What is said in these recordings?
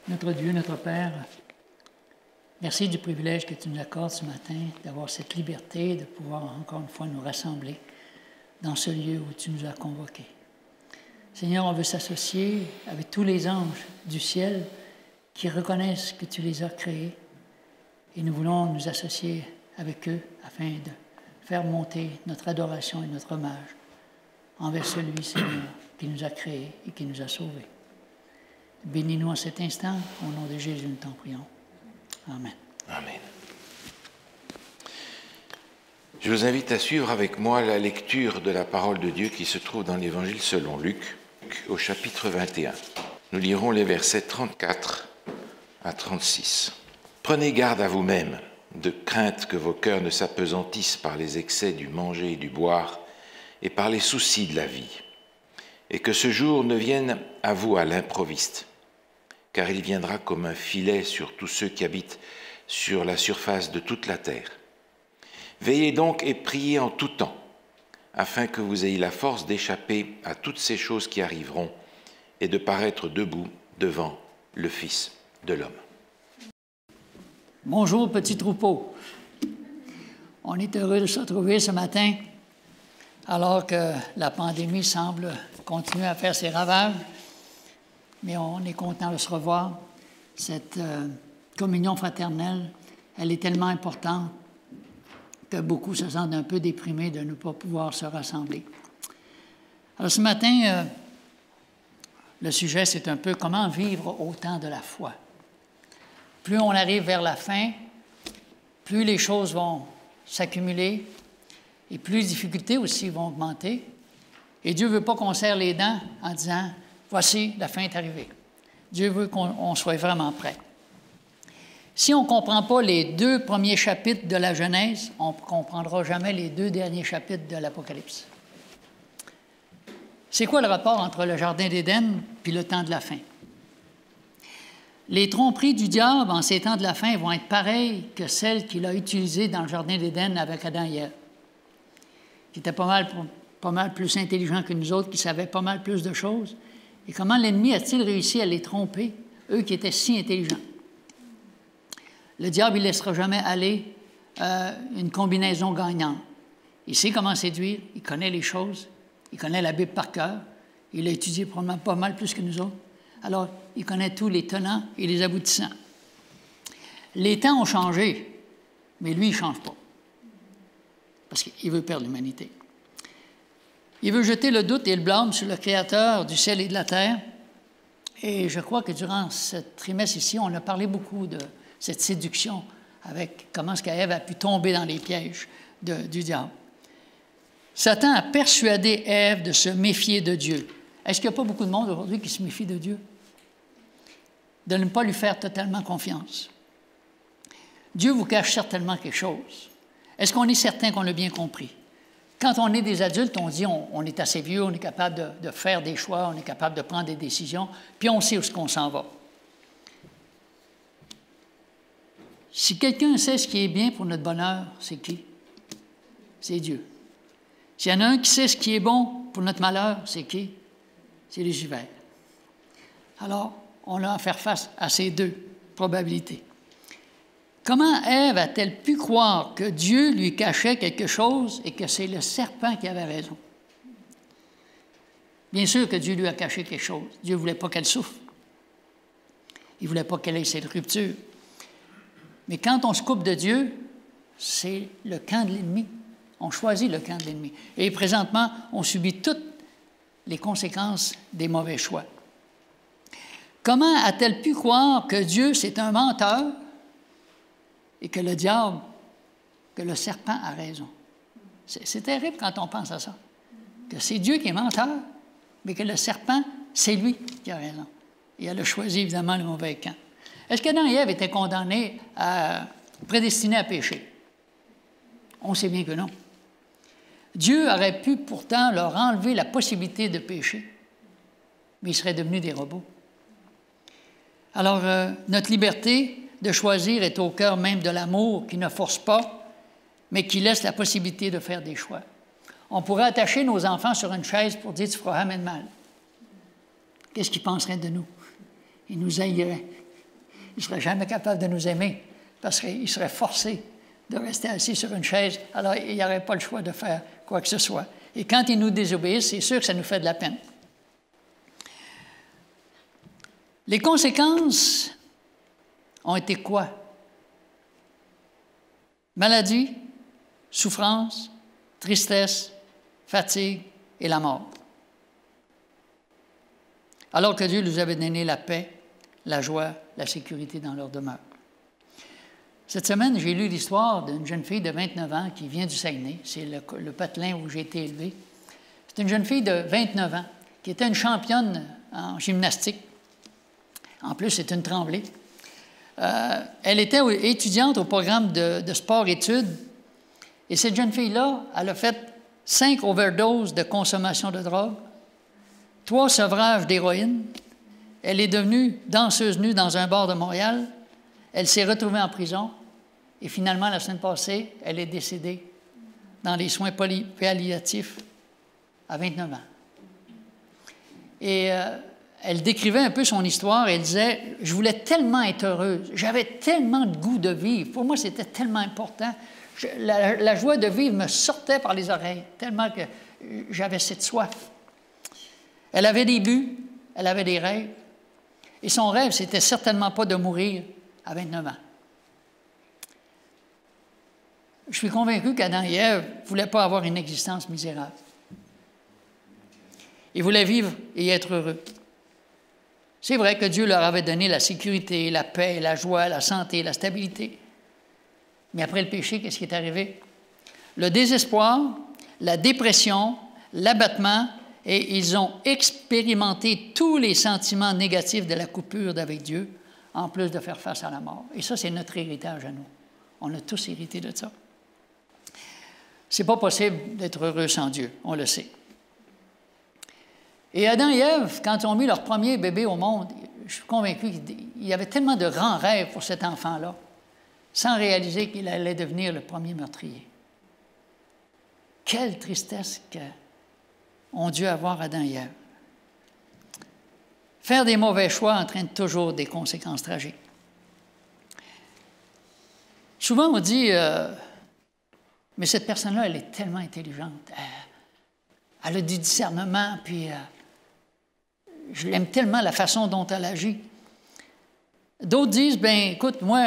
Notre Dieu, notre Père, merci du privilège que tu nous accordes ce matin, d'avoir cette liberté de pouvoir encore une fois nous rassembler dans ce lieu où tu nous as convoqués. Seigneur, on veut s'associer avec tous les anges du ciel qui reconnaissent que tu les as créés et nous voulons nous associer avec eux afin de faire monter notre adoration et notre hommage envers celui, Seigneur, qui nous a créés et qui nous a sauvés. Bénis-nous en cet instant, au nom de Jésus, nous t'en prions. Amen. Amen. Je vous invite à suivre avec moi la lecture de la parole de Dieu qui se trouve dans l'Évangile selon Luc, au chapitre 21. Nous lirons les versets 34 à 36. Prenez garde à vous-même, de crainte que vos cœurs ne s'apesantissent par les excès du manger et du boire et par les soucis de la vie, et que ce jour ne vienne à vous à l'improviste, car il viendra comme un filet sur tous ceux qui habitent sur la surface de toute la terre. Veillez donc et priez en tout temps, afin que vous ayez la force d'échapper à toutes ces choses qui arriveront et de paraître debout devant le Fils de l'homme. Bonjour, petit troupeau. On est heureux de se retrouver ce matin, alors que la pandémie semble continuer à faire ses ravages. Mais on est content de se revoir. Cette communion fraternelle, elle est tellement importante que beaucoup se sentent un peu déprimés de ne pas pouvoir se rassembler. Alors ce matin, le sujet, c'est un peu comment vivre au temps de la foi. Plus on arrive vers la fin, plus les choses vont s'accumuler et plus les difficultés aussi vont augmenter. Et Dieu ne veut pas qu'on serre les dents en disant « Voici, la fin est arrivée ». Dieu veut qu'on soit vraiment prêt. Si on ne comprend pas les 2 premiers chapitres de la Genèse, on ne comprendra jamais les 2 derniers chapitres de l'Apocalypse. C'est quoi le rapport entre le Jardin d'Éden puis le temps de la fin? Les tromperies du diable en ces temps de la fin vont être pareilles que celles qu'il a utilisées dans le Jardin d'Éden avec Adam et Ève, qui étaient pas mal plus intelligents que nous autres, qui savaient pas mal plus de choses. Et comment l'ennemi a-t-il réussi à les tromper, eux qui étaient si intelligents? Le diable, il ne laissera jamais aller une combinaison gagnante. Il sait comment séduire, il connaît les choses, il connaît la Bible par cœur, il l'a étudié probablement pas mal plus que nous autres. Alors, il connaît tous les tenants et les aboutissants. Les temps ont changé, mais lui, il ne change pas, parce qu'il veut perdre l'humanité. Il veut jeter le doute et le blâme sur le Créateur du ciel et de la terre. Et je crois que durant ce trimestre ici, on a parlé beaucoup de cette séduction avec comment est-ce qu'Ève a pu tomber dans les pièges du diable. Satan a persuadé Ève de se méfier de Dieu. Est-ce qu'il n'y a pas beaucoup de monde aujourd'hui qui se méfie de Dieu? De ne pas lui faire totalement confiance. Dieu vous cache certainement quelque chose. Est-ce qu'on est certain qu'on l'a bien compris? Quand on est des adultes, on dit on est assez vieux, on est capable de faire des choix, on est capable de prendre des décisions, puis on sait où est-ce qu'on s'en va. Si quelqu'un sait ce qui est bien pour notre bonheur, c'est qui? C'est Dieu. S'il y en a un qui sait ce qui est bon pour notre malheur, c'est qui? C'est Lucifer. Alors, on a à faire face à ces 2 probabilités. Comment Ève a-t-elle pu croire que Dieu lui cachait quelque chose et que c'est le serpent qui avait raison? Bien sûr que Dieu lui a caché quelque chose. Dieu ne voulait pas qu'elle souffre. Il ne voulait pas qu'elle ait cette rupture. Mais quand on se coupe de Dieu, c'est le camp de l'ennemi. On choisit le camp de l'ennemi. Et présentement, on subit toutes les conséquences des mauvais choix. Comment a-t-elle pu croire que Dieu, c'est un menteur et que le diable, que le serpent a raison? C'est terrible quand on pense à ça. Que c'est Dieu qui est menteur, mais que le serpent, c'est lui qui a raison. Et elle a choisi évidemment le mauvais camp. Est-ce qu'Adam et Ève étaient condamnés, prédestinés à pécher? On sait bien que non. Dieu aurait pu pourtant leur enlever la possibilité de pécher, mais ils seraient devenus des robots. Alors, notre liberté de choisir est au cœur même de l'amour qui ne force pas, mais qui laisse la possibilité de faire des choix. On pourrait attacher nos enfants sur une chaise pour dire « tu feras jamais de mal ». Qu'est-ce qu'ils penseraient de nous? Ils nous haïraient. il ne serait jamais capable de nous aimer parce qu'il serait forcé de rester assis sur une chaise. Alors, il n'y aurait pas le choix de faire quoi que ce soit. Et quand il nous désobéit, c'est sûr que ça nous fait de la peine. Les conséquences ont été quoi? Maladie, souffrance, tristesse, fatigue et la mort. Alors que Dieu nous avait donné la paix, la joie, la sécurité dans leur demeure. Cette semaine, j'ai lu l'histoire d'une jeune fille de 29 ans qui vient du Saguenay. C'est le patelin où j'ai été élevé. C'est une jeune fille de 29 ans qui était une championne en gymnastique. En plus, c'est une Tremblay. Elle était étudiante au programme de sport-études. Et cette jeune fille-là, elle a fait 5 overdoses de consommation de drogue, 3 sevrages d'héroïne. Elle est devenue danseuse nue dans un bar de Montréal. Elle s'est retrouvée en prison. Et finalement, la semaine passée, elle est décédée dans les soins palliatifs à 29 ans. Et elle décrivait un peu son histoire. Elle disait, « Je voulais tellement être heureuse. J'avais tellement de goût de vivre. Pour moi, c'était tellement important. La joie de vivre me sortait par les oreilles, tellement que j'avais cette soif. » Elle avait des buts, elle avait des rêves. Et son rêve, c'était certainement pas de mourir à 29 ans. Je suis convaincu qu'Adam et Ève ne voulaient pas avoir une existence misérable. Ils voulaient vivre et être heureux. C'est vrai que Dieu leur avait donné la sécurité, la paix, la joie, la santé, la stabilité. Mais après le péché, qu'est-ce qui est arrivé? Le désespoir, la dépression, l'abattement, et ils ont expérimenté tous les sentiments négatifs de la coupure d'avec Dieu, en plus de faire face à la mort. Et ça, c'est notre héritage à nous. On a tous hérité de ça. C'est pas possible d'être heureux sans Dieu, on le sait. Et Adam et Ève, quand ils ont mis leur premier bébé au monde, je suis convaincu qu'il y avait tellement de grands rêves pour cet enfant-là, sans réaliser qu'il allait devenir le premier meurtrier. Quelle tristesse qu'ont dû avoir Adam et Ève. Faire des mauvais choix entraîne toujours des conséquences tragiques. Souvent, on dit, mais cette personne-là, elle est tellement intelligente. Elle a du discernement, puis je l'aime tellement la façon dont elle agit. D'autres disent, bien, écoute, moi,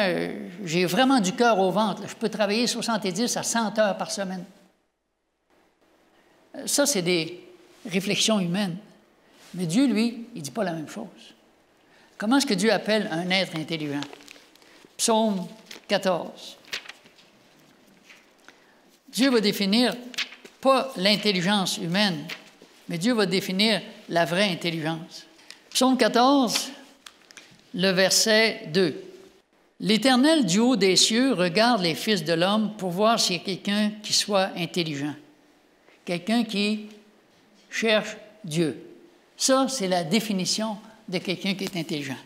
j'ai vraiment du cœur au ventre. Je peux travailler 70 à 100 heures par semaine. Ça, c'est des réflexions humaines. Mais Dieu, lui, il ne dit pas la même chose. Comment est-ce que Dieu appelle un être intelligent? Psaume 14. Dieu va définir pas l'intelligence humaine, mais Dieu va définir la vraie intelligence. Psaume 14, le verset 2. « L'Éternel du haut des cieux regarde les fils de l'homme pour voir s'il y a quelqu'un qui soit intelligent, quelqu'un qui cherche Dieu. » Ça, c'est la définition de quelqu'un qui est intelligent.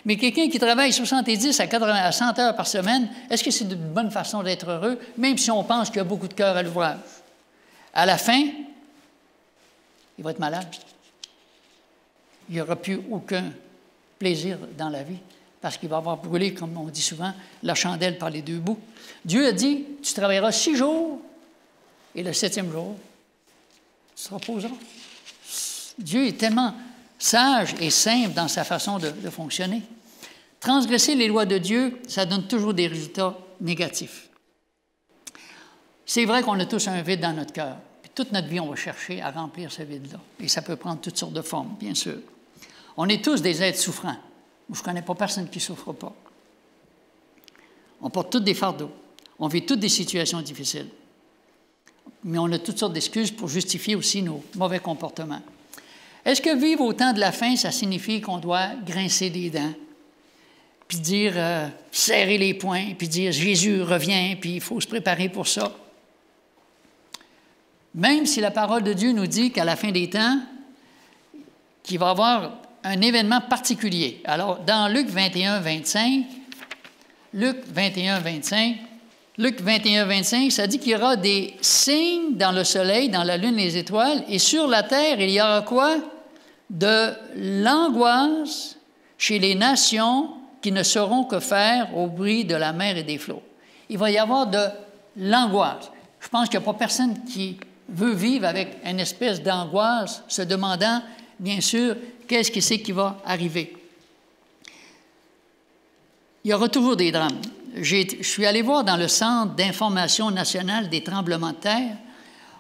Mais quelqu'un qui travaille 70 à 100 heures par semaine, est-ce que c'est une bonne façon d'être heureux, même si on pense qu'il y a beaucoup de cœur à l'ouvrage? À la fin, il va être malade. Il n'y aura plus aucun plaisir dans la vie, parce qu'il va avoir brûlé, comme on dit souvent, la chandelle par les deux bouts. Dieu a dit, tu travailleras 6 jours, et le 7e jour, tu te reposeras. Dieu est tellement sage et simple dans sa façon de fonctionner. Transgresser les lois de Dieu, ça donne toujours des résultats négatifs. C'est vrai qu'on a tous un vide dans notre cœur. Puis toute notre vie, on va chercher à remplir ce vide-là. Et ça peut prendre toutes sortes de formes, bien sûr. On est tous des êtres souffrants. Je ne connais pas personne qui ne souffre pas. On porte tous des fardeaux. On vit toutes des situations difficiles. Mais on a toutes sortes d'excuses pour justifier aussi nos mauvais comportements. Est-ce que vivre au temps de la fin, ça signifie qu'on doit grincer des dents, puis dire, serrer les poings, puis dire, Jésus revient, puis il faut se préparer pour ça? Même si la parole de Dieu nous dit qu'à la fin des temps, qu'il va y avoir un événement particulier. Alors, dans Luc 21, 25, ça dit qu'il y aura des signes dans le soleil, dans la lune et les étoiles, et sur la terre, il y aura quoi? De l'angoisse chez les nations qui ne sauront que faire au bruit de la mer et des flots. Il va y avoir de l'angoisse. Je pense qu'il n'y a pas personne qui veut vivre avec une espèce d'angoisse, se demandant, bien sûr, qu'est-ce que c'est qui va arriver. Il y aura toujours des drames. Je suis allé voir dans le Centre d'information nationale des tremblements de terre.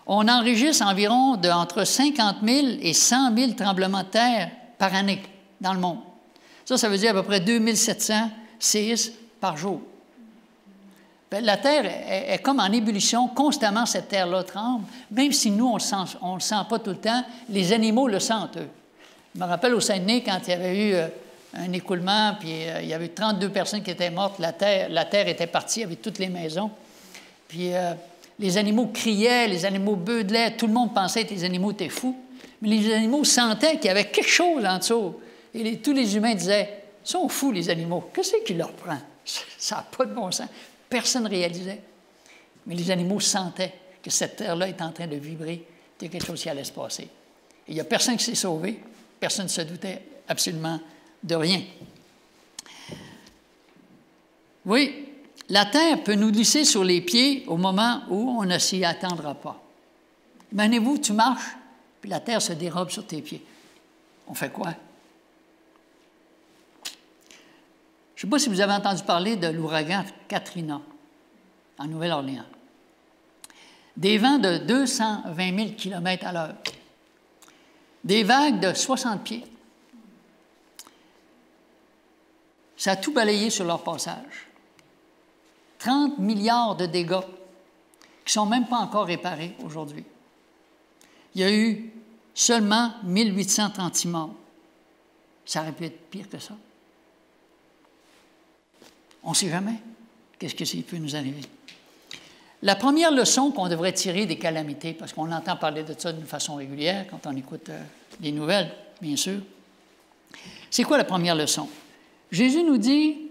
On enregistre environ entre 50 000 et 100 000 tremblements de terre par année dans le monde. Ça veut dire à peu près 2700 séismes par jour. La Terre est comme en ébullition. Constamment, cette Terre-là tremble. Même si nous, on ne le sent pas tout le temps, les animaux le sentent, eux. Je me rappelle au Saguenay, quand il y avait eu un écoulement, puis il y avait 32 personnes qui étaient mortes, la terre était partie avec toutes les maisons. Puis les animaux criaient, les animaux beudelaient, tout le monde pensait que les animaux étaient fous. Mais les animaux sentaient qu'il y avait quelque chose en dessous. Et tous les humains disaient, « Ils sont fous, les animaux. Qu'est-ce qui leur prend? Ça n'a pas de bon sens. » Personne ne réalisait. Mais les animaux sentaient que cette terre-là est en train de vibrer, qu'il y a quelque chose qui allait se passer. Et il n'y a personne qui s'est sauvé. Personne ne se doutait absolument de rien. Oui, la terre peut nous glisser sur les pieds au moment où on ne s'y attendra pas. Imaginez-vous, tu marches, puis la terre se dérobe sur tes pieds. On fait quoi? Je ne sais pas si vous avez entendu parler de l'ouragan Katrina, en Nouvelle-Orléans. Des vents de 220 000 km à l'heure. Des vagues de 60 pieds. Ça a tout balayé sur leur passage. 30 milliards de dégâts qui ne sont même pas encore réparés aujourd'hui. Il y a eu seulement 1836 morts. Ça aurait pu être pire que ça. On ne sait jamais qu'est-ce qui peut nous arriver. La première leçon qu'on devrait tirer des calamités, parce qu'on entend parler de ça d'une façon régulière quand on écoute les nouvelles, bien sûr, c'est quoi la première leçon? Jésus nous dit,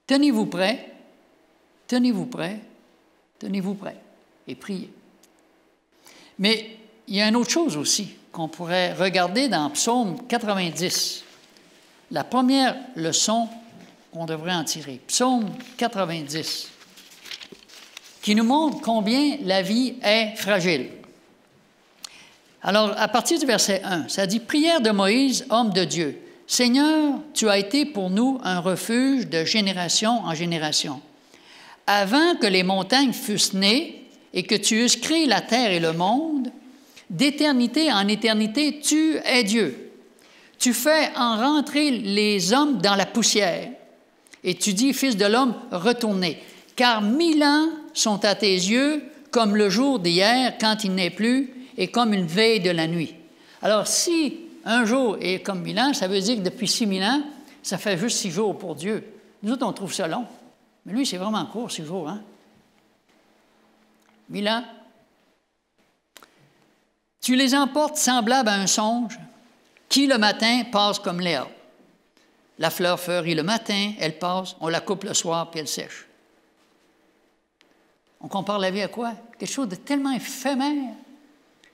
tenez-vous prêts, tenez-vous prêts, tenez-vous prêts, et priez. Mais il y a une autre chose aussi qu'on pourrait regarder dans Psaume 90. La première leçon qu'on devrait en tirer. Psaume 90, qui nous montre combien la vie est fragile. Alors, à partir du verset 1, ça dit « Prière de Moïse, homme de Dieu. Seigneur, tu as été pour nous un refuge de génération en génération. Avant que les montagnes fussent nées et que tu eusses créé la terre et le monde, d'éternité en éternité, tu es Dieu. Tu fais en rentrer les hommes dans la poussière. Et tu dis, Fils de l'homme, retournez. Car 1000 ans sont à tes yeux comme le jour d'hier quand il n'est plus et comme une veille de la nuit. Alors, si un jour est comme 1000 ans, ça veut dire que depuis 6000 ans, ça fait juste 6 jours pour Dieu. Nous autres, on trouve ça long. Mais lui, c'est vraiment court, 6 jours, hein? 1000 ans. Tu les emportes semblables à un songe, qui le matin passe comme l'herbe. La fleur fleurit le matin, elle passe, on la coupe le soir, puis elle sèche. On compare la vie à quoi? Quelque chose de tellement éphémère,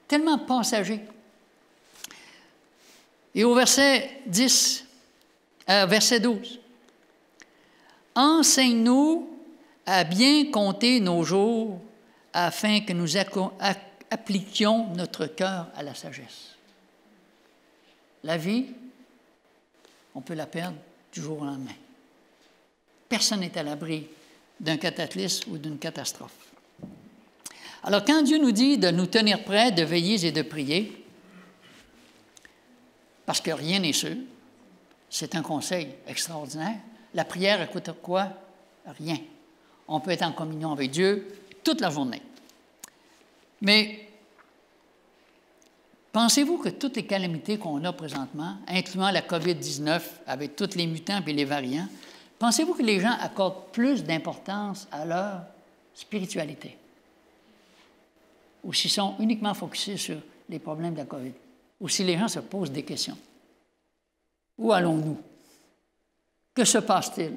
tellement passager. Et au verset 12, enseigne-nous à bien compter nos jours afin que nous appliquions notre cœur à la sagesse. La vie, on peut la perdre du jour au lendemain. Personne n'est à l'abri d'un cataclysme ou d'une catastrophe. Alors, quand Dieu nous dit de nous tenir prêts, de veiller et de prier, parce que rien n'est sûr, c'est un conseil extraordinaire. La prière, elle coûte quoi? Rien. On peut être en communion avec Dieu toute la journée. Mais pensez-vous que toutes les calamités qu'on a présentement, incluant la COVID-19, avec tous les mutants et les variants, pensez-vous que les gens accordent plus d'importance à leur spiritualité? Ou s'ils sont uniquement focusés sur les problèmes de la COVID? Ou si les gens se posent des questions? Où allons-nous? Que se passe-t-il?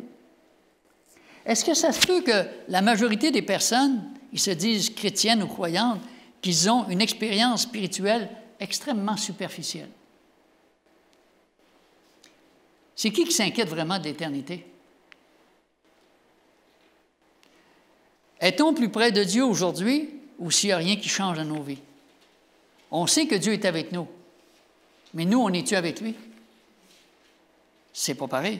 Est-ce que ça se peut que la majorité des personnes, ils se disent chrétiennes ou croyantes, qu'ils ont une expérience spirituelle extrêmement superficielle? C'est qui s'inquiète vraiment de l'éternité? Est-on plus près de Dieu aujourd'hui ou s'il n'y a rien qui change dans nos vies? On sait que Dieu est avec nous, mais nous, on est-tu avec lui? C'est pas pareil.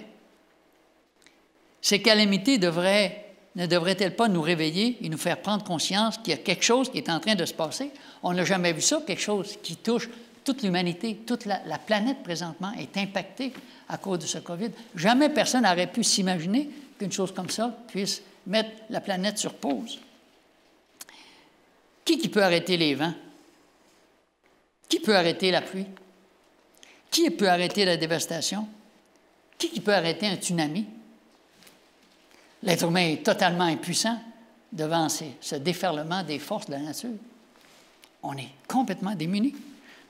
Ces calamités ne devraient-elles pas nous réveiller et nous faire prendre conscience qu'il y a quelque chose qui est en train de se passer? On n'a jamais vu ça, quelque chose qui touche toute l'humanité, toute la planète présentement est impactée à cause de ce COVID. Jamais personne n'aurait pu s'imaginer qu'une chose comme ça puisse mettre la planète sur pause. Qui peut arrêter les vents? Qui peut arrêter la pluie? Qui peut arrêter la dévastation? Qui peut arrêter un tsunami? L'être humain est totalement impuissant devant ce déferlement des forces de la nature. On est complètement démunis.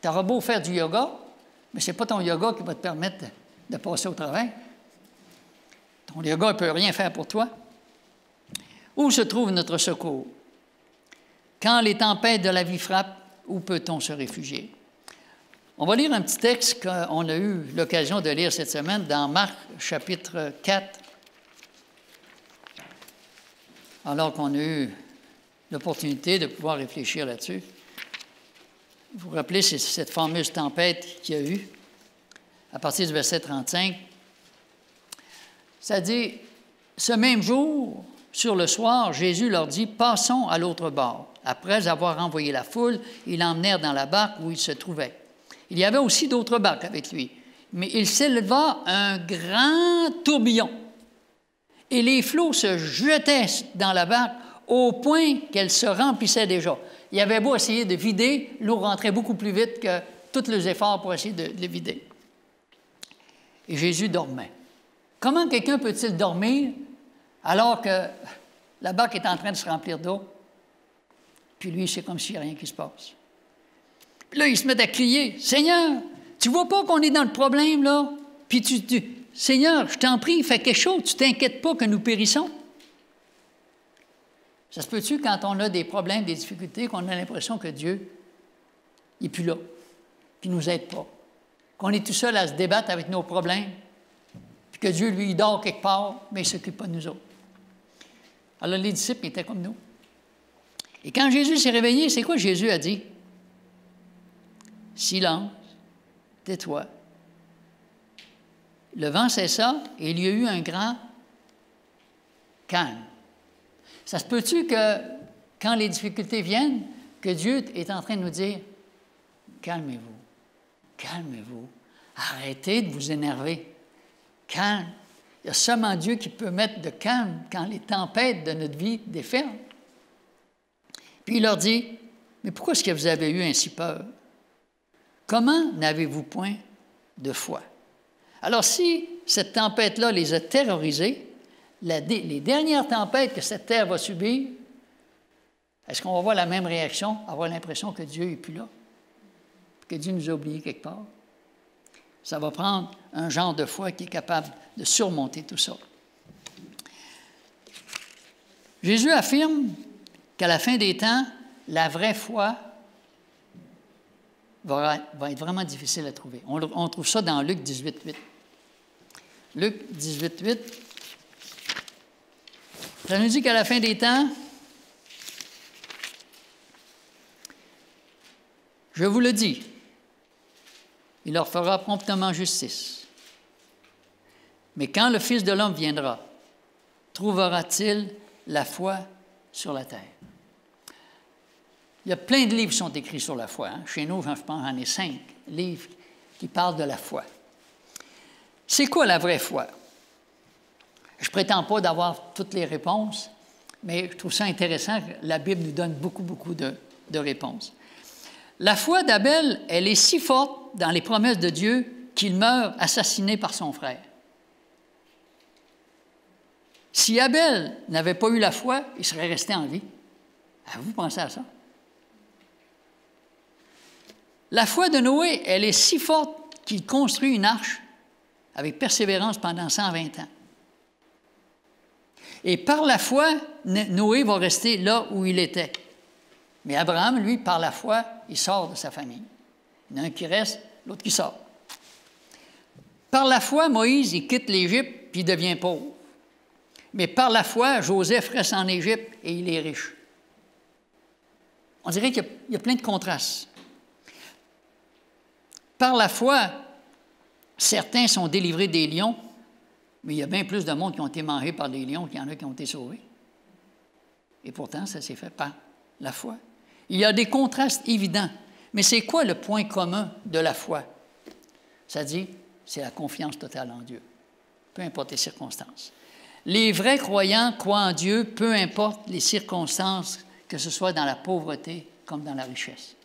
Tu auras beau faire du yoga, mais ce n'est pas ton yoga qui va te permettre de passer au travail. Ton yoga ne peut rien faire pour toi. Où se trouve notre secours? Quand les tempêtes de la vie frappent, où peut-on se réfugier? On va lire un petit texte qu'on a eu l'occasion de lire cette semaine dans Marc, chapitre 4, alors qu'on a eu l'opportunité de pouvoir réfléchir là-dessus. Vous vous rappelez, c'est cette fameuse tempête qu'il y a eu, à partir du verset 35. Ça dit, « Ce même jour, sur le soir, Jésus leur dit, « Passons à l'autre bord. » Après avoir envoyé la foule, ils l'emmenèrent dans la barque où il se trouvait. Il y avait aussi d'autres barques avec lui, mais il s'éleva un grand tourbillon, et les flots se jetaient dans la barque au point qu'elle se remplissait déjà. Il avait beau essayer de vider, l'eau rentrait beaucoup plus vite que tous les efforts pour essayer de le vider. Et Jésus dormait. Comment quelqu'un peut-il dormir alors que la barque est en train de se remplir d'eau? Puis lui, c'est comme s'il n'y a rien qui se passe. Puis là, il se met à crier, « Seigneur, tu vois pas qu'on est dans le problème, là? Puis Seigneur, je t'en prie, fais quelque chose, tu t'inquiètes pas que nous périssons. » Ça se peut-tu, quand on a des problèmes, des difficultés, qu'on a l'impression que Dieu n'est plus là, qu'il ne nous aide pas, qu'on est tout seul à se débattre avec nos problèmes, puis que Dieu, lui, il dort quelque part, mais il ne s'occupe pas de nous autres. Alors, les disciples étaient comme nous. Et quand Jésus s'est réveillé, c'est quoi Jésus a dit? « Silence, tais-toi. » Le vent cessa et il y a eu un grand calme. Ça se peut-tu que, quand les difficultés viennent, que Dieu est en train de nous dire « Calmez-vous, calmez-vous, arrêtez de vous énerver, calme. » Il y a seulement Dieu qui peut mettre de calme quand les tempêtes de notre vie déferlent. Puis il leur dit « Mais pourquoi est-ce que vous avez eu ainsi peur? Comment n'avez-vous point de foi? » Alors si cette tempête-là les a terrorisés, les dernières tempêtes que cette terre va subir, est-ce qu'on va avoir la même réaction, avoir l'impression que Dieu n'est plus là, que Dieu nous a oubliés quelque part? Ça va prendre un genre de foi qui est capable de surmonter tout ça. Jésus affirme qu'à la fin des temps, la vraie foi va être vraiment difficile à trouver. On trouve ça dans Luc 18:8. Luc 18:8. Ça nous dit qu'à la fin des temps, je vous le dis, il leur fera promptement justice. Mais quand le Fils de l'homme viendra, trouvera-t-il la foi sur la terre? Il y a plein de livres qui sont écrits sur la foi. Chez nous, je pense, j'en ai 5 livres qui parlent de la foi. C'est quoi la vraie foi? Je ne prétends pas d'avoir toutes les réponses, mais je trouve ça intéressant que la Bible nous donne beaucoup de réponses. La foi d'Abel, elle est si forte dans les promesses de Dieu qu'il meurt assassiné par son frère. Si Abel n'avait pas eu la foi, il serait resté en vie. Avez-vous pensé à ça? La foi de Noé, elle est si forte qu'il construit une arche avec persévérance pendant 120 ans. Et par la foi, Noé va rester là où il était. Mais Abraham, lui, par la foi, il sort de sa famille. Il y en a un qui reste, l'autre qui sort. Par la foi, Moïse, il quitte l'Égypte puis il devient pauvre. Mais par la foi, Joseph reste en Égypte et il est riche. On dirait qu'il y a plein de contrastes. Par la foi, certains sont délivrés des lions, mais il y a bien plus de monde qui ont été mangés par des lions qu'il y en a qui ont été sauvés. Et pourtant, ça s'est fait par la foi. Il y a des contrastes évidents. Mais c'est quoi le point commun de la foi? Ça dit, c'est la confiance totale en Dieu, peu importe les circonstances. Les vrais croyants croient en Dieu, peu importe les circonstances, que ce soit dans la pauvreté comme dans la richesse.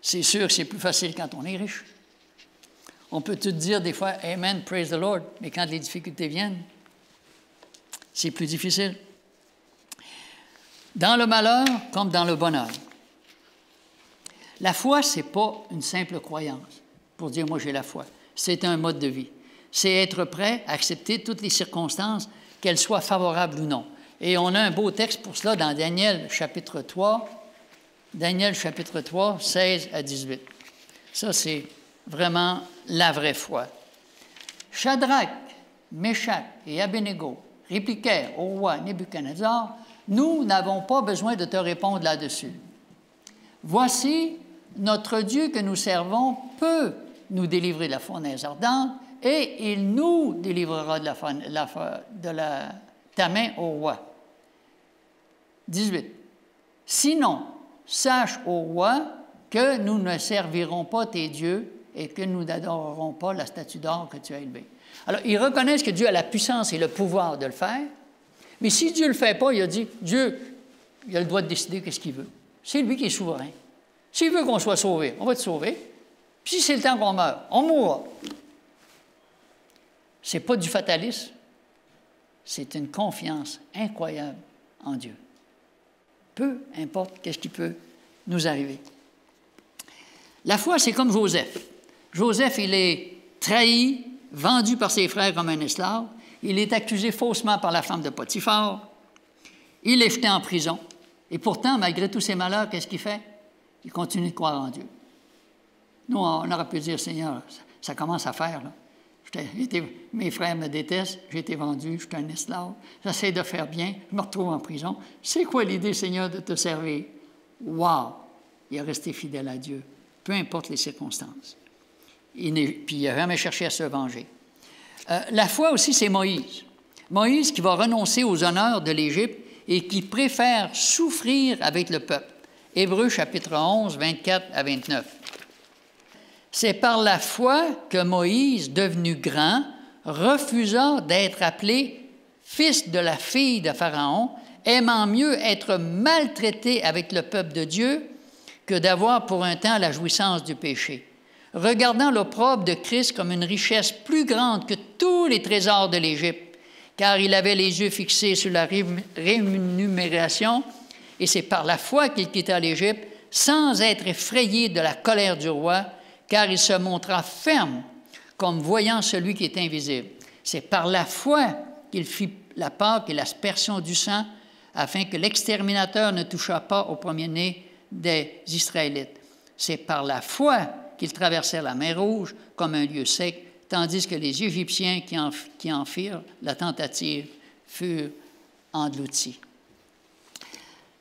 C'est sûr que c'est plus facile quand on est riche. On peut tout dire des fois « Amen, praise the Lord », mais quand les difficultés viennent, c'est plus difficile. Dans le malheur comme dans le bonheur. La foi, ce n'est pas une simple croyance pour dire « moi j'ai la foi ». C'est un mode de vie. C'est être prêt à accepter toutes les circonstances, qu'elles soient favorables ou non. Et on a un beau texte pour cela dans Daniel chapitre 3, 16 à 18. Ça, c'est vraiment la vraie foi. Shadrach, Meshach et Abednego répliquèrent au roi Nebuchadnezzar, « Nous n'avons pas besoin de te répondre là-dessus. Voici, notre Dieu que nous servons peut nous délivrer de la fournaise ardente, et il nous délivrera de ta main au roi. » 18. « Sinon, sache au roi que nous ne servirons pas tes dieux et que nous n'adorerons pas la statue d'or que tu as élevée. » Alors, ils reconnaissent que Dieu a la puissance et le pouvoir de le faire, mais si Dieu ne le fait pas, il a dit, Dieu, il a le droit de décider ce qu'il veut. C'est lui qui est souverain. S'il veut qu'on soit sauvé, on va te sauver. Puis si c'est le temps qu'on meurt, on mourra. Ce n'est pas du fatalisme, c'est une confiance incroyable en Dieu. Peu importe ce qui peut nous arriver. La foi, c'est comme Joseph. Joseph, il est trahi, vendu par ses frères comme un esclave. Il est accusé faussement par la femme de Potiphar. Il est jeté en prison. Et pourtant, malgré tous ses malheurs, qu'est-ce qu'il fait? Il continue de croire en Dieu. Nous, on aurait pu dire, Seigneur, ça commence à faire, là. Mes frères me détestent, j'ai été vendu, je suis un esclave, j'essaie de faire bien, je me retrouve en prison. C'est quoi l'idée, Seigneur, de te servir? Wow! Il est resté fidèle à Dieu, peu importe les circonstances. Puis il n'a jamais cherché à se venger. La foi aussi, c'est Moïse. Moïse qui va renoncer aux honneurs de l'Égypte et qui préfère souffrir avec le peuple. Hébreux chapitre 11, 24 à 29. C'est par la foi que Moïse, devenu grand, refusa d'être appelé fils de la fille de Pharaon, aimant mieux être maltraité avec le peuple de Dieu que d'avoir pour un temps la jouissance du péché, regardant l'opprobre de Christ comme une richesse plus grande que tous les trésors de l'Égypte, car il avait les yeux fixés sur la rémunération, et c'est par la foi qu'il quitta l'Égypte, sans être effrayé de la colère du roi, car il se montra ferme, comme voyant celui qui est invisible. C'est par la foi qu'il fit la Pâque et l'aspersion du sang, afin que l'exterminateur ne touchât pas au premier-né des Israélites. C'est par la foi qu'ils traversèrent la mer Rouge comme un lieu sec, tandis que les Égyptiens qui en firent la tentative furent engloutis.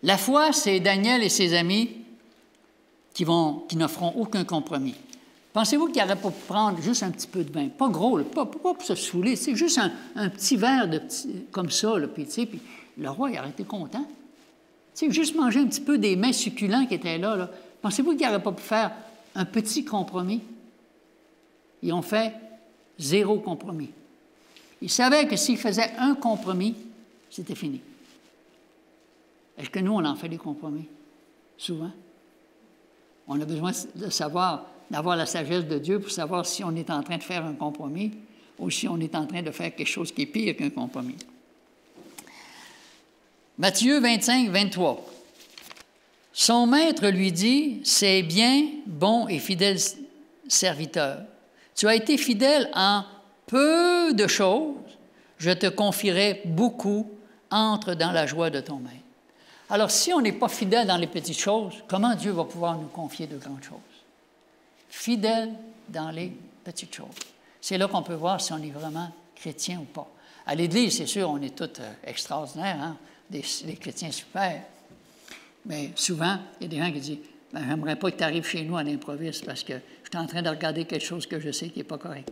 La foi, c'est Daniel et ses amis qui ne feront aucun compromis. Pensez-vous qu'il n'aurait pas pu prendre juste un petit peu de vin? Pas gros, là, pas pour se saouler, c'est juste un petit verre comme ça, là, puis le roi il aurait été content. Juste manger un petit peu des mets succulents qui étaient là. Pensez-vous qu'il n'aurait pas pu faire un petit compromis? Ils ont fait 0 compromis. Ils savaient que s'ils faisaient un compromis, c'était fini. Est-ce que nous, on en fait des compromis? Souvent. On a besoin de savoir, d'avoir la sagesse de Dieu pour savoir si on est en train de faire un compromis ou si on est en train de faire quelque chose qui est pire qu'un compromis. Matthieu 25, 23. Son maître lui dit, « C'est bien, bon et fidèle serviteur. Tu as été fidèle en peu de choses, je te confierai beaucoup, entre dans la joie de ton maître. » Alors, si on n'est pas fidèle dans les petites choses, comment Dieu va pouvoir nous confier de grandes choses? Fidèle dans les petites choses. C'est là qu'on peut voir si on est vraiment chrétien ou pas. À l'Église, c'est sûr, on est tous extraordinaires, hein? des chrétiens super. Mais souvent, il y a des gens qui disent « J'aimerais pas que tu arrives chez nous à l'improviste parce que je suis en train de regarder quelque chose que je sais qui n'est pas correct. »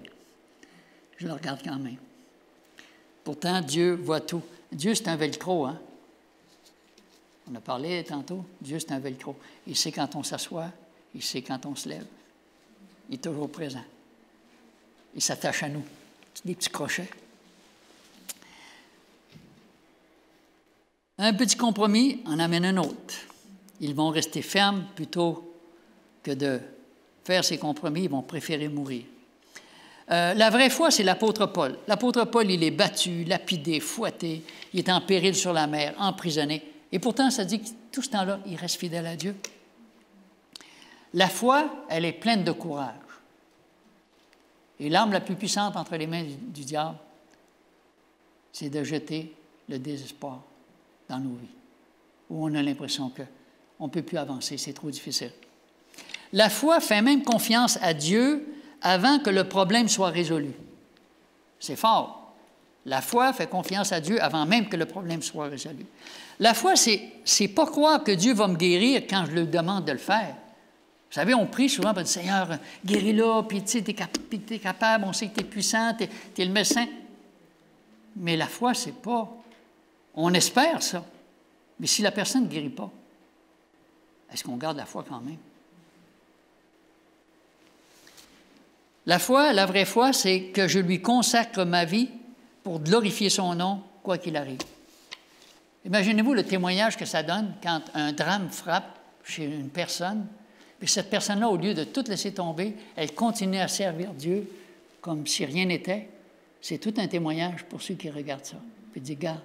Je le regarde quand même. Pourtant, Dieu voit tout. Dieu, c'est un velcro, hein? On a parlé tantôt. Dieu, c'est un velcro. Il sait quand on s'assoit, il sait quand on se lève. Il est toujours présent. Il s'attache à nous. Des petits crochets. Un petit compromis en amène un autre. Ils vont rester fermes plutôt que de faire ces compromis. Ils vont préférer mourir. La vraie foi, c'est l'apôtre Paul. L'apôtre Paul, il est battu, lapidé, fouetté. Il est en péril sur la mer, emprisonné. Et pourtant, ça dit que tout ce temps-là, il reste fidèle à Dieu. La foi, elle est pleine de courage. Et l'arme la plus puissante entre les mains du diable, c'est de jeter le désespoir dans nos vies, où on a l'impression qu'on ne peut plus avancer, c'est trop difficile. La foi fait même confiance à Dieu avant que le problème soit résolu. C'est fort. La foi fait confiance à Dieu avant même que le problème soit résolu. La foi, c'est pas croire que Dieu va me guérir quand je lui demande de le faire. Vous savez, on prie souvent pour dire « Seigneur, guéris-la, puis tu sais, tu es capable, on sait que tu es puissant, tu es le médecin. » Mais la foi, c'est pas... On espère ça. Mais si la personne ne guérit pas, est-ce qu'on garde la foi quand même? La foi, la vraie foi, c'est que je lui consacre ma vie pour glorifier son nom, quoi qu'il arrive. Imaginez-vous le témoignage que ça donne quand un drame frappe chez une personne, puis cette personne-là, au lieu de tout laisser tomber, elle continue à servir Dieu comme si rien n'était. C'est tout un témoignage pour ceux qui regardent ça. Puis dire, regarde,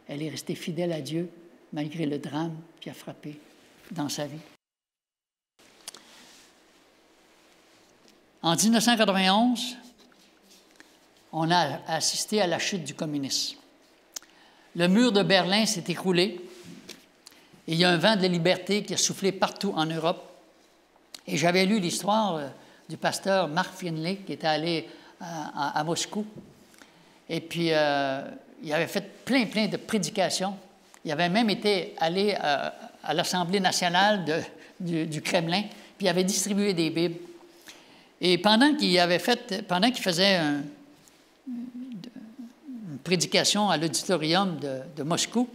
elle est restée fidèle à Dieu malgré le drame qui a frappé dans sa vie. En 1991, on a assisté à la chute du communisme. Le mur de Berlin s'est écroulé et il y a un vent de la liberté qui a soufflé partout en Europe. Et j'avais lu l'histoire du pasteur Mark Finley qui était allé à Moscou. Et puis, il avait fait plein de prédications. Il avait même été allé à l'Assemblée nationale du Kremlin, puis il avait distribué des Bibles. Et pendant qu'il faisait une prédication à l'auditorium de Moscou,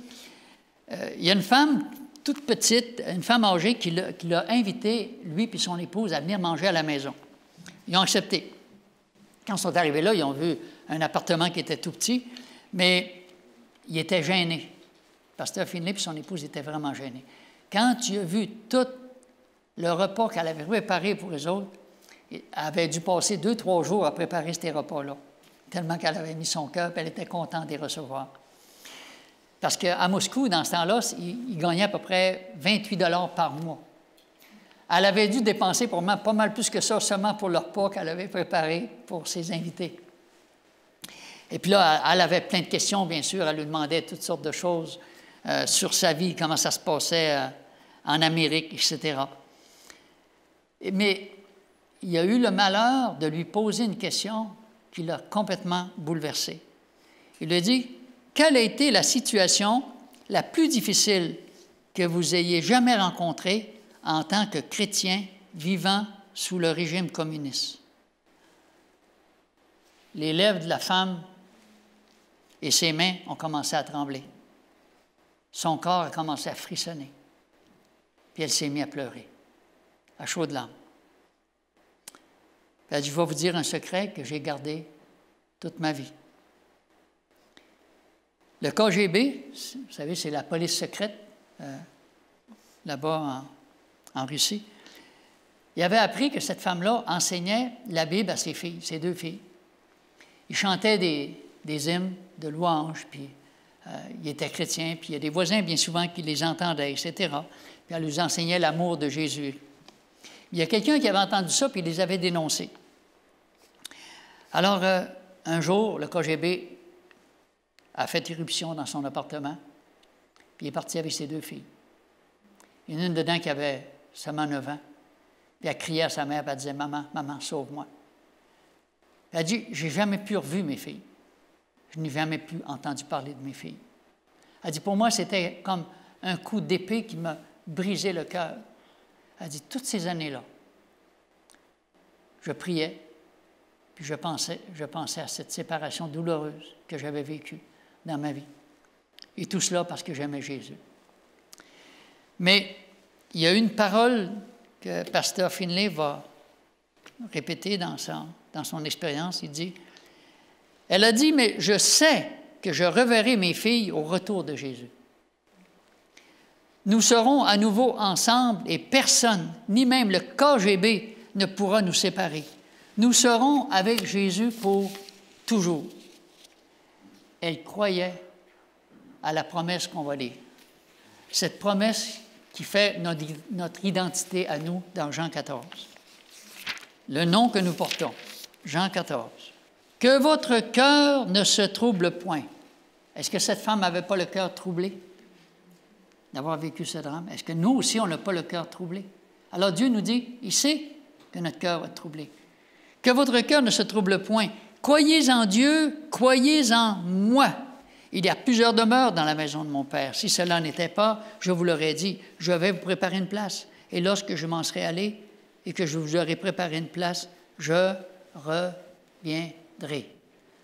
il y a une femme toute petite, une femme âgée qui l'a invité, lui et son épouse, à venir manger à la maison. Ils ont accepté. Quand ils sont arrivés là, ils ont vu un appartement qui était tout petit, mais ils étaient gênés. Pasteur Finley et son épouse étaient vraiment gênés. Quand tu as vu tout le repas qu'elle avait préparé pour les autres, elle avait dû passer 2-3 jours à préparer ces repas-là, tellement qu'elle avait mis son cœur, elle était contente de les recevoir. Parce qu'à Moscou, dans ce temps-là, il gagnait à peu près 28 $ par mois. Elle avait dû dépenser pas mal plus que ça, seulement pour le repas qu'elle avait préparé pour ses invités. Et puis là, elle avait plein de questions, bien sûr. Elle lui demandait toutes sortes de choses sur sa vie, comment ça se passait en Amérique, etc. Mais il a eu le malheur de lui poser une question qui l'a complètement bouleversé. Il lui a dit, « Quelle a été la situation la plus difficile que vous ayez jamais rencontrée en tant que chrétien vivant sous le régime communiste? » Les lèvres de la femme et ses mains ont commencé à trembler. Son corps a commencé à frissonner. Puis elle s'est mise à pleurer, à chaudes larmes. Elle a dit, « Je vais vous dire un secret que j'ai gardé toute ma vie. » Le KGB, vous savez, c'est la police secrète, là-bas en Russie. Il avait appris que cette femme-là enseignait la Bible à ses filles, ses 2 filles. Ils chantaient des hymnes de louanges, puis ils étaient chrétiens, puis il y a des voisins bien souvent qui les entendaient, etc. Puis elle leur enseignait l'amour de Jésus. Il y a quelqu'un qui avait entendu ça, puis il les avait dénoncés. Alors, un jour, le KGB a fait irruption dans son appartement, puis il est parti avec ses 2 filles. Il y en a une dedans qui avait seulement 9 ans, puis elle criait à sa mère, puis elle disait, « Maman, maman, sauve-moi. » Elle dit, j'ai jamais pu revu mes filles. Je n'ai jamais pu entendu parler de mes filles. Elle dit, pour moi, c'était comme un coup d'épée qui m'a brisé le cœur. Elle dit, toutes ces années-là, je priais, puis je pensais à cette séparation douloureuse que j'avais vécue dans ma vie. Et tout cela parce que j'aimais Jésus. Mais il y a une parole que Pasteur Finlay va répéter dans son expérience. Il dit, elle a dit, mais je sais que je reverrai mes filles au retour de Jésus. Nous serons à nouveau ensemble et personne, ni même le KGB, ne pourra nous séparer. Nous serons avec Jésus pour toujours. Elle croyait à la promesse qu'on va lire. Cette promesse qui fait notre identité à nous dans Jean 14. Le nom que nous portons, Jean 14. Que votre cœur ne se trouble point. Est-ce que cette femme n'avait pas le cœur troublé d'avoir vécu ce drame? Est-ce que nous aussi, on n'a pas le cœur troublé? Alors Dieu nous dit, il sait que notre cœur va être troublé. Que votre cœur ne se trouble point. Croyez en Dieu, croyez en moi. Il y a plusieurs demeures dans la maison de mon Père. Si cela n'était pas, je vous l'aurais dit, je vais vous préparer une place. Et lorsque je m'en serai allé et que je vous aurai préparé une place, je reviendrai.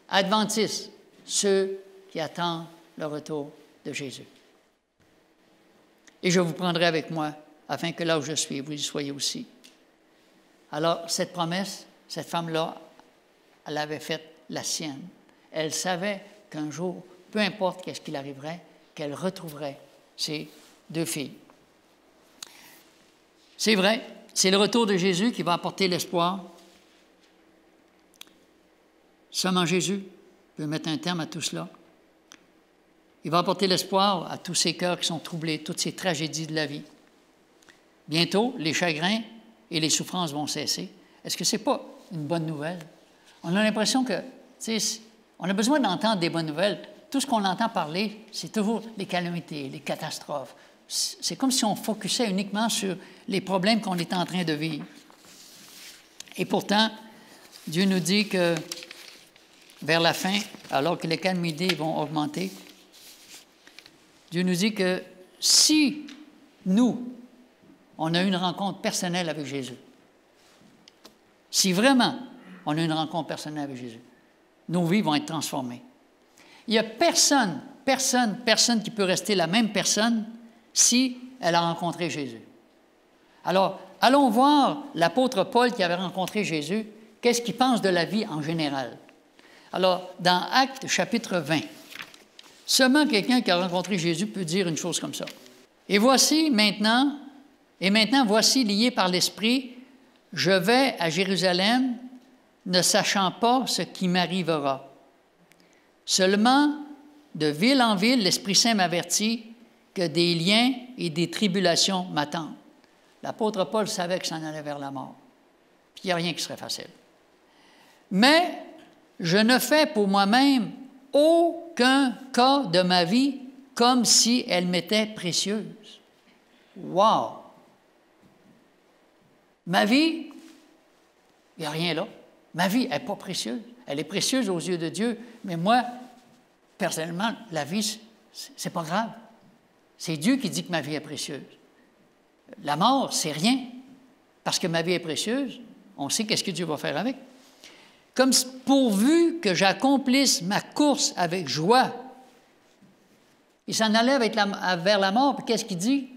Adventistes, ceux qui attendent le retour de Jésus. Et je vous prendrai avec moi, afin que là où je suis, vous y soyez aussi. Alors, cette promesse, cette femme-là, elle avait fait la sienne. Elle savait qu'un jour, peu importe qu'est-ce qu'il arriverait, qu'elle retrouverait ses deux filles. C'est vrai, c'est le retour de Jésus qui va apporter l'espoir. Seulement Jésus peut mettre un terme à tout cela. Il va apporter l'espoir à tous ces cœurs qui sont troublés, toutes ces tragédies de la vie. Bientôt, les chagrins et les souffrances vont cesser. Est-ce que ce n'est pas une bonne nouvelle? On a l'impression que, tu sais, on a besoin d'entendre des bonnes nouvelles. Tout ce qu'on entend parler, c'est toujours les calamités, les catastrophes. C'est comme si on focusait uniquement sur les problèmes qu'on est en train de vivre. Et pourtant, Dieu nous dit que vers la fin, alors que les calamités vont augmenter, Dieu nous dit que si nous, on a une rencontre personnelle avec Jésus, si vraiment on a une rencontre personnelle avec Jésus, nos vies vont être transformées. Il n'y a personne qui peut rester la même personne si elle a rencontré Jésus. Alors, allons voir l'apôtre Paul qui avait rencontré Jésus, qu'est-ce qu'il pense de la vie en général. Alors, dans Actes chapitre 20, seulement quelqu'un qui a rencontré Jésus peut dire une chose comme ça. Et maintenant, voici, lié par l'Esprit, je vais à Jérusalem, ne sachant pas ce qui m'arrivera. Seulement, de ville en ville, l'Esprit Saint m'avertit que des liens et des tribulations m'attendent. L'apôtre Paul savait que ça en allait vers la mort. Puis il n'y a rien qui serait facile. Mais je ne fais pour moi-même aucun cas de ma vie comme si elle m'était précieuse. Wow! Ma vie, il n'y a rien là. Ma vie n'est pas précieuse. Elle est précieuse aux yeux de Dieu, mais moi, personnellement, la vie, c'est pas grave. C'est Dieu qui dit que ma vie est précieuse. La mort, c'est rien. Parce que ma vie est précieuse, on sait qu'est-ce que Dieu va faire avec. Comme pourvu que j'accomplisse ma course avec joie. Il s'en allait vers la mort, puis qu'est-ce qu'il dit?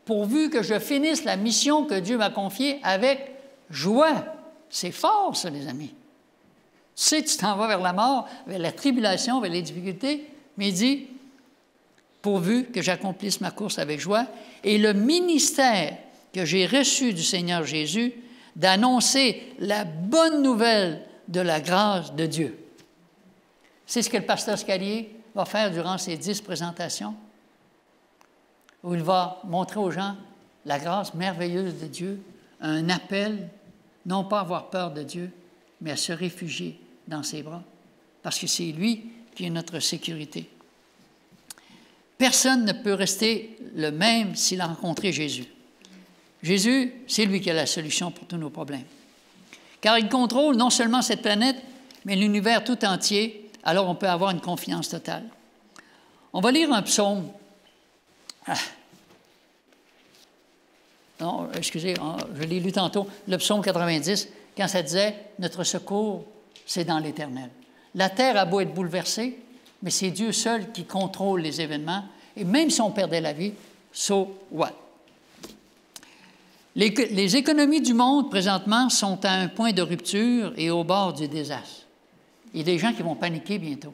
Pourvu que je finisse la mission que Dieu m'a confiée avec joie. C'est fort, ça, les amis. Tu sais, tu t'en vas vers la mort, vers la tribulation, vers les difficultés, mais il dit, pourvu que j'accomplisse ma course avec joie, et le ministère que j'ai reçu du Seigneur Jésus, d'annoncer la bonne nouvelle de la grâce de Dieu. C'est ce que le pasteur Scalier va faire durant ses 10 présentations, où il va montrer aux gens la grâce merveilleuse de Dieu, un appel, non pas à avoir peur de Dieu, mais à se réfugier dans ses bras, parce que c'est lui qui est notre sécurité. Personne ne peut rester le même s'il a rencontré Jésus. Jésus, c'est lui qui a la solution pour tous nos problèmes. Car il contrôle non seulement cette planète, mais l'univers tout entier, alors on peut avoir une confiance totale. On va lire un psaume. Non, excusez, je l'ai lu tantôt, le psaume 90, quand ça disait « Notre secours, c'est dans l'Éternel ». La terre a beau être bouleversée, mais c'est Dieu seul qui contrôle les événements. Et même si on perdait la vie, so what? Les économies du monde, présentement, sont à un point de rupture et au bord du désastre. Il y a des gens qui vont paniquer bientôt.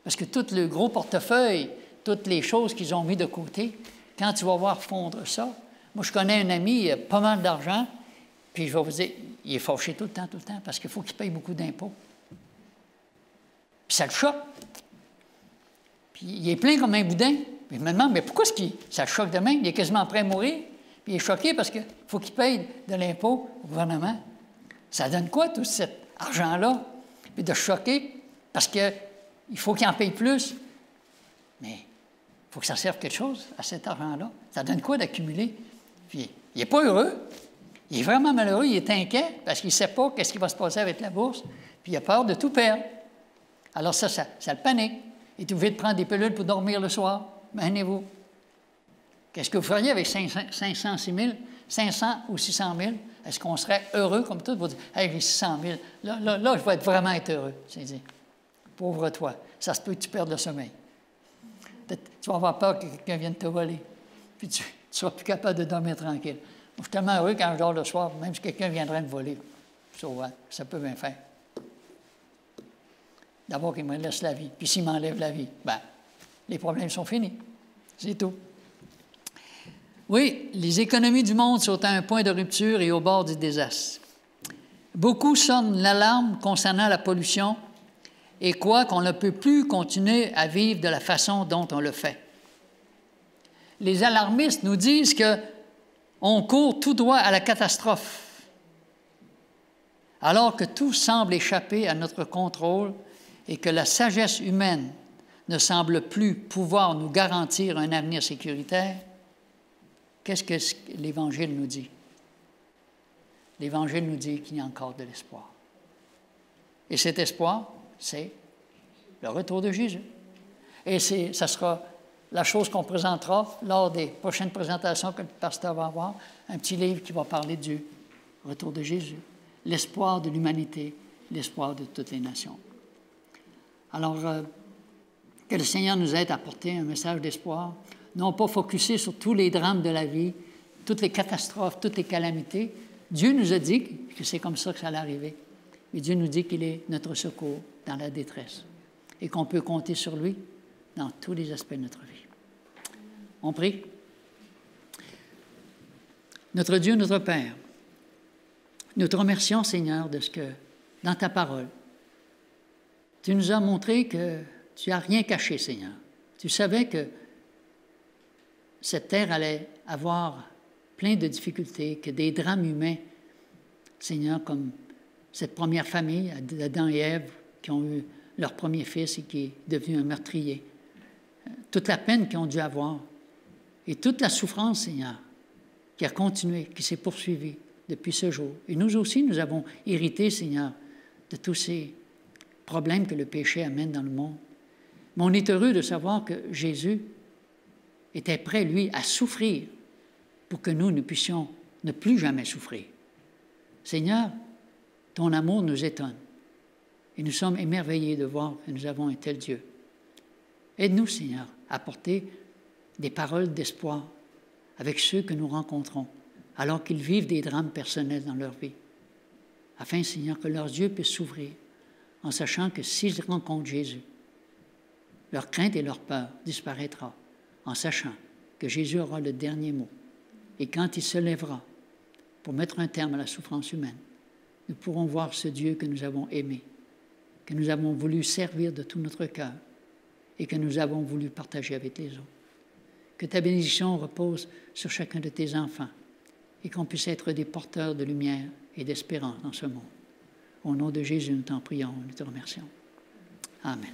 Parce que tout le gros portefeuille, toutes les choses qu'ils ont mis de côté, quand tu vas voir fondre ça, moi, je connais un ami, il a pas mal d'argent, puis je vais vous dire, il est fâché tout le temps, parce qu'il faut qu'il paye beaucoup d'impôts. Puis ça le choque. Puis il est plein comme un boudin. Puis je me demande, mais pourquoi ça le choque de même? Il est quasiment prêt à mourir. Puis il est choqué parce qu'il faut qu'il paye de l'impôt au gouvernement. Ça donne quoi, tout cet argent-là? Puis de choquer parce qu'il faut qu'il en paye plus. Mais il faut que ça serve quelque chose à cet argent-là. Ça donne quoi d'accumuler? Puis il n'est pas heureux. Il est vraiment malheureux. Il est inquiet parce qu'il ne sait pas qu'est-ce qui va se passer avec la bourse. Puis il a peur de tout perdre. Alors ça le panique. Il est obligé de prendre des pilules pour dormir le soir. Imaginez-vous. Qu'est-ce que vous feriez avec 500 ou 600 000? Est-ce qu'on serait heureux comme tout? Vous dire, hey, j'ai 600 000. Là, je vais vraiment être heureux. C'est dit, pauvre toi. Ça se peut que tu perdes le sommeil. Tu vas avoir peur que quelqu'un vienne te voler. Puis tu ne seras plus capable de dormir tranquille. Moi, je suis tellement heureux quand je dors le soir, même si quelqu'un viendrait me voler. Ça peut bien faire. D'abord qu'il me laisse la vie. Puis s'il m'enlève la vie, bien, les problèmes sont finis. C'est tout. Oui, les économies du monde sont à un point de rupture et au bord du désastre. Beaucoup sonnent l'alarme concernant la pollution et croient qu'on ne peut plus continuer à vivre de la façon dont on le fait. Les alarmistes nous disent qu'on court tout droit à la catastrophe, alors que tout semble échapper à notre contrôle et que la sagesse humaine ne semble plus pouvoir nous garantir un avenir sécuritaire. Qu'est-ce que l'Évangile nous dit? L'Évangile nous dit qu'il y a encore de l'espoir. Et cet espoir, c'est le retour de Jésus. Et ça sera la chose qu'on présentera lors des prochaines présentations que le pasteur va avoir, un petit livre qui va parler du retour de Jésus, l'espoir de l'humanité, l'espoir de toutes les nations. Alors, que le Seigneur nous aide à porter un message d'espoir, non pas focusé sur tous les drames de la vie, toutes les catastrophes, toutes les calamités. Dieu nous a dit que c'est comme ça que ça allait arriver. Mais Dieu nous dit qu'il est notre secours dans la détresse et qu'on peut compter sur lui dans tous les aspects de notre vie. On prie. Notre Dieu, notre Père, nous te remercions, Seigneur, de ce que, dans ta parole, tu nous as montré que tu n'as rien caché, Seigneur. Tu savais que cette terre allait avoir plein de difficultés, que des drames humains, Seigneur, comme cette première famille, Adam et Ève, qui ont eu leur premier fils et qui est devenu un meurtrier, toute la peine qu'ils ont dû avoir et toute la souffrance, Seigneur, qui a continué, qui s'est poursuivie depuis ce jour. Et nous aussi, nous avons hérité, Seigneur, de tous ces problèmes que le péché amène dans le monde. Mais on est heureux de savoir que Jésus était prêt, lui, à souffrir pour que nous puissions ne plus jamais souffrir. Seigneur, ton amour nous étonne et nous sommes émerveillés de voir que nous avons un tel Dieu. Aide-nous, Seigneur, à porter des paroles d'espoir avec ceux que nous rencontrons, alors qu'ils vivent des drames personnels dans leur vie, afin, Seigneur, que leurs yeux puissent s'ouvrir en sachant que s'ils rencontrent Jésus, leur crainte et leur peur disparaîtra, en sachant que Jésus aura le dernier mot. Et quand il se lèvera pour mettre un terme à la souffrance humaine, nous pourrons voir ce Dieu que nous avons aimé, que nous avons voulu servir de tout notre cœur et que nous avons voulu partager avec les autres. Que ta bénédiction repose sur chacun de tes enfants et qu'on puisse être des porteurs de lumière et d'espérance dans ce monde. Au nom de Jésus, nous t'en prions, nous te remercions. Amen.